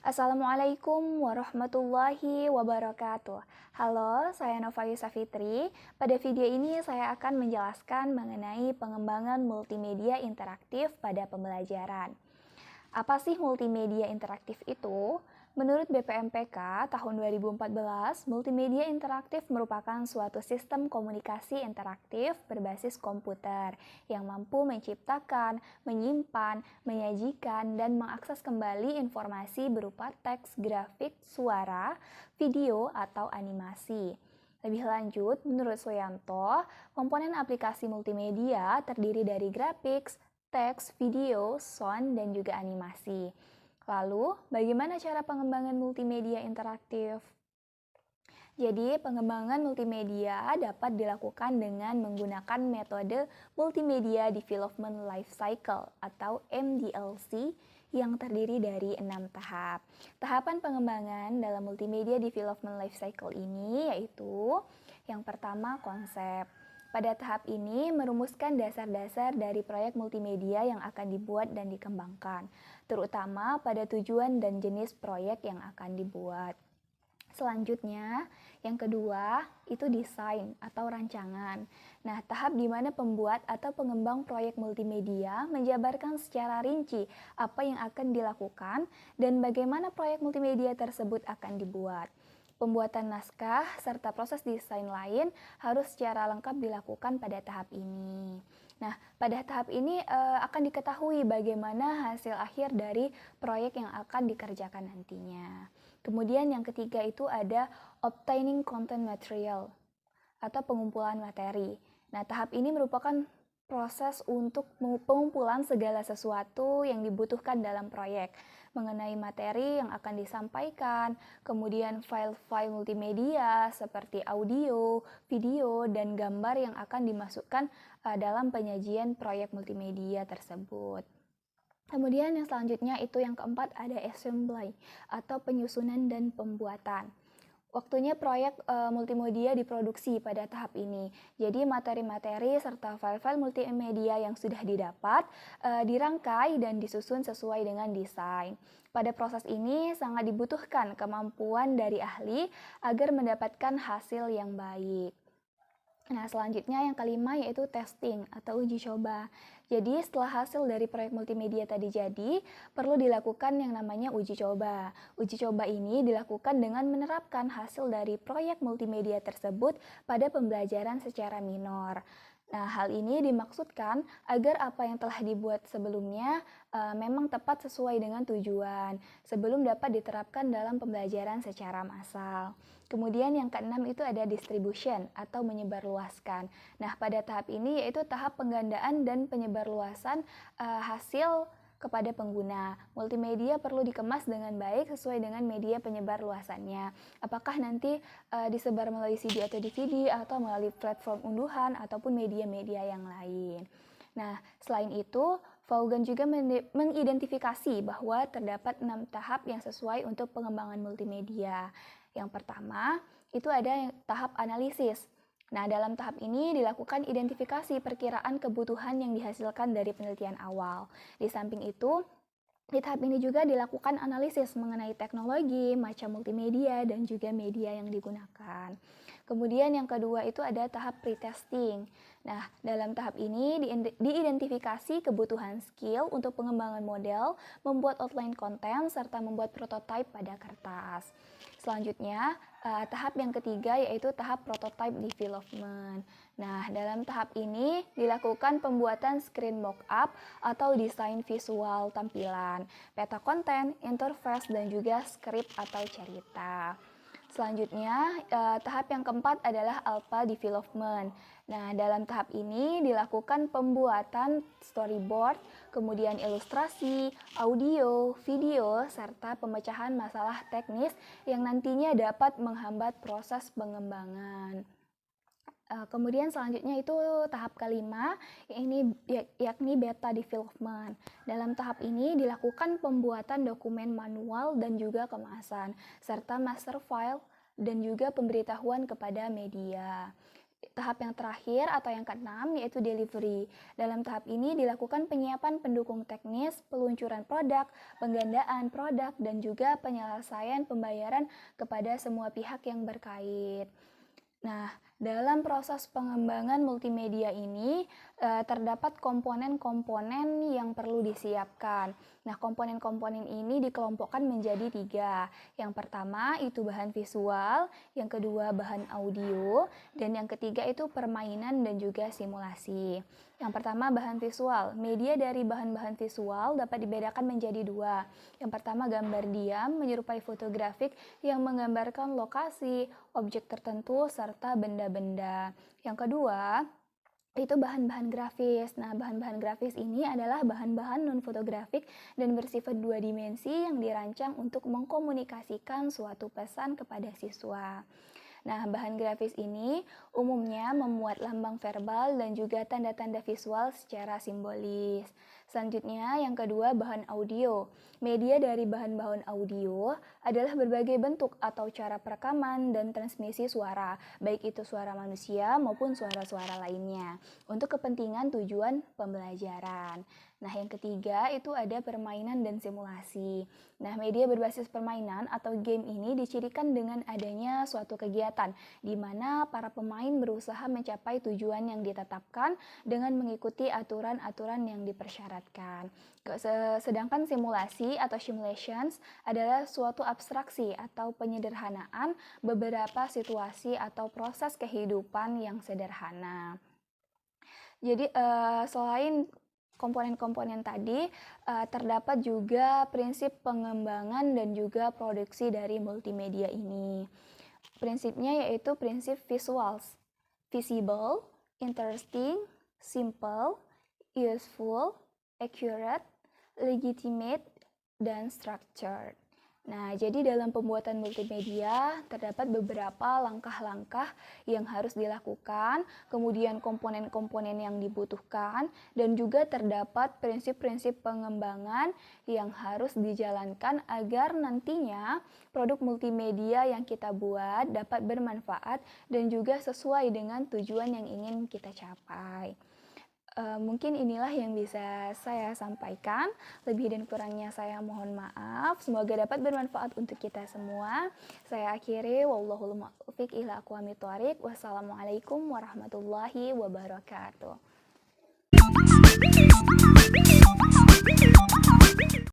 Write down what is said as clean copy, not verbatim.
Assalamualaikum warahmatullahi wabarakatuh. Halo, saya Nova Yusafitri. Pada video ini saya akan menjelaskan mengenai pengembangan multimedia interaktif pada pembelajaran. Apa sih multimedia interaktif itu? Menurut BPMPK tahun 2014, multimedia interaktif merupakan suatu sistem komunikasi interaktif berbasis komputer yang mampu menciptakan, menyimpan, menyajikan, dan mengakses kembali informasi berupa teks, grafik, suara, video, atau animasi. Lebih lanjut, menurut Soeyanto, komponen aplikasi multimedia terdiri dari grafik, teks, video, sound, dan juga animasi. Lalu, bagaimana cara pengembangan multimedia interaktif? Jadi, pengembangan multimedia dapat dilakukan dengan menggunakan metode Multimedia Development Life Cycle atau MDLC yang terdiri dari 6 tahap. Tahapan pengembangan dalam Multimedia Development Life Cycle ini yaitu yang pertama konsep. Pada tahap ini merumuskan dasar-dasar dari proyek multimedia yang akan dibuat dan dikembangkan, terutama pada tujuan dan jenis proyek yang akan dibuat. Selanjutnya, yang kedua itu desain atau rancangan. Nah, tahap di mana pembuat atau pengembang proyek multimedia menjabarkan secara rinci apa yang akan dilakukan dan bagaimana proyek multimedia tersebut akan dibuat. Pembuatan naskah serta proses desain lain harus secara lengkap dilakukan pada tahap ini. Nah, pada tahap ini akan diketahui bagaimana hasil akhir dari proyek yang akan dikerjakan nantinya. Kemudian yang ketiga itu ada obtaining content material atau pengumpulan materi. Nah, tahap ini merupakan proses untuk pengumpulan segala sesuatu yang dibutuhkan dalam proyek mengenai materi yang akan disampaikan, kemudian file-file multimedia seperti audio, video, dan gambar yang akan dimasukkan dalam penyajian proyek multimedia tersebut. Kemudian yang selanjutnya itu yang keempat ada assembly atau penyusunan dan pembuatan. Waktunya proyek multimedia diproduksi pada tahap ini. Jadi materi-materi serta file-file multimedia yang sudah didapat dirangkai dan disusun sesuai dengan desain. Pada proses ini sangat dibutuhkan kemampuan dari ahli agar mendapatkan hasil yang baik. Nah, selanjutnya yang kelima yaitu testing atau uji coba. Jadi, setelah hasil dari proyek multimedia tadi jadi, perlu dilakukan yang namanya uji coba. Uji coba ini dilakukan dengan menerapkan hasil dari proyek multimedia tersebut pada pembelajaran secara minor. Nah, hal ini dimaksudkan agar apa yang telah dibuat sebelumnya memang tepat sesuai dengan tujuan, sebelum dapat diterapkan dalam pembelajaran secara massal. Kemudian yang keenam itu ada distribution atau menyebarluaskan. Nah, pada tahap ini yaitu tahap penggandaan dan penyebarluasan hasil kepada pengguna. Multimedia perlu dikemas dengan baik sesuai dengan media penyebar luasannya. Apakah nanti disebar melalui CD atau DVD atau melalui platform unduhan ataupun media-media yang lain. Nah, selain itu, Vaughan juga mengidentifikasi bahwa terdapat 6 tahap yang sesuai untuk pengembangan multimedia. Yang pertama, itu ada tahap analisis. Nah, dalam tahap ini dilakukan identifikasi perkiraan kebutuhan yang dihasilkan dari penelitian awal. Di samping itu, di tahap ini juga dilakukan analisis mengenai teknologi, macam multimedia, dan juga media yang digunakan. Kemudian yang kedua itu ada tahap pretesting. Nah, dalam tahap ini diidentifikasi kebutuhan skill untuk pengembangan model, membuat outline konten, serta membuat prototipe pada kertas. Selanjutnya, tahap yang ketiga yaitu tahap prototype development. Nah, dalam tahap ini dilakukan pembuatan screen mockup atau desain visual tampilan, peta konten, interface, dan juga skrip atau cerita. Selanjutnya, tahap yang keempat adalah alpha development. Nah, dalam tahap ini dilakukan pembuatan storyboard, kemudian ilustrasi, audio, video, serta pemecahan masalah teknis yang nantinya dapat menghambat proses pengembangan. Kemudian selanjutnya itu tahap kelima, yakni beta development. Dalam tahap ini dilakukan pembuatan dokumen manual dan juga kemasan, serta master file dan juga pemberitahuan kepada media. Tahap yang terakhir atau yang keenam yaitu delivery. Dalam tahap ini dilakukan penyiapan pendukung teknis, peluncuran produk, penggandaan produk, dan juga penyelesaian pembayaran kepada semua pihak yang berkait. Nah, dalam proses pengembangan multimedia ini terdapat komponen-komponen yang perlu disiapkan. Nah, komponen-komponen ini dikelompokkan menjadi 3. Yang pertama itu bahan visual, yang kedua bahan audio, dan yang ketiga itu permainan dan juga simulasi. Yang pertama bahan visual. Media dari bahan-bahan visual dapat dibedakan menjadi 2. Yang pertama gambar diam menyerupai fotografik yang menggambarkan lokasi, objek tertentu, serta benda-benda. Yang kedua, itu bahan-bahan grafis. Nah, bahan-bahan grafis ini adalah bahan-bahan non-fotografik dan bersifat 2 dimensi yang dirancang untuk mengkomunikasikan suatu pesan kepada siswa. Nah, bahan grafis ini umumnya memuat lambang verbal dan juga tanda-tanda visual secara simbolis. Selanjutnya, yang kedua, bahan audio. Media dari bahan-bahan audio adalah berbagai bentuk atau cara perekaman dan transmisi suara, baik itu suara manusia maupun suara-suara lainnya, untuk kepentingan tujuan pembelajaran. Nah, yang ketiga itu ada permainan dan simulasi. Nah, media berbasis permainan atau game ini dicirikan dengan adanya suatu kegiatan di mana para pemain berusaha mencapai tujuan yang ditetapkan dengan mengikuti aturan-aturan yang dipersyaratkan. Sedangkan simulasi atau simulations adalah suatu abstraksi atau penyederhanaan beberapa situasi atau proses kehidupan yang sederhana. Jadi selain komponen-komponen tadi, terdapat juga prinsip pengembangan dan juga produksi dari multimedia ini. Prinsipnya yaitu prinsip visuals, visible, interesting, simple, useful, accurate, legitimate, dan structured. Nah, jadi dalam pembuatan multimedia terdapat beberapa langkah-langkah yang harus dilakukan, kemudian komponen-komponen yang dibutuhkan, dan juga terdapat prinsip-prinsip pengembangan yang harus dijalankan agar nantinya produk multimedia yang kita buat dapat bermanfaat dan juga sesuai dengan tujuan yang ingin kita capai. Mungkin inilah yang bisa saya sampaikan. Lebih dan kurangnya saya mohon maaf. Semoga dapat bermanfaat untuk kita semua. Saya akhiri. Wallahul muwaffiq ila aqwamit thoriq. Wassalamualaikum warahmatullahi wabarakatuh.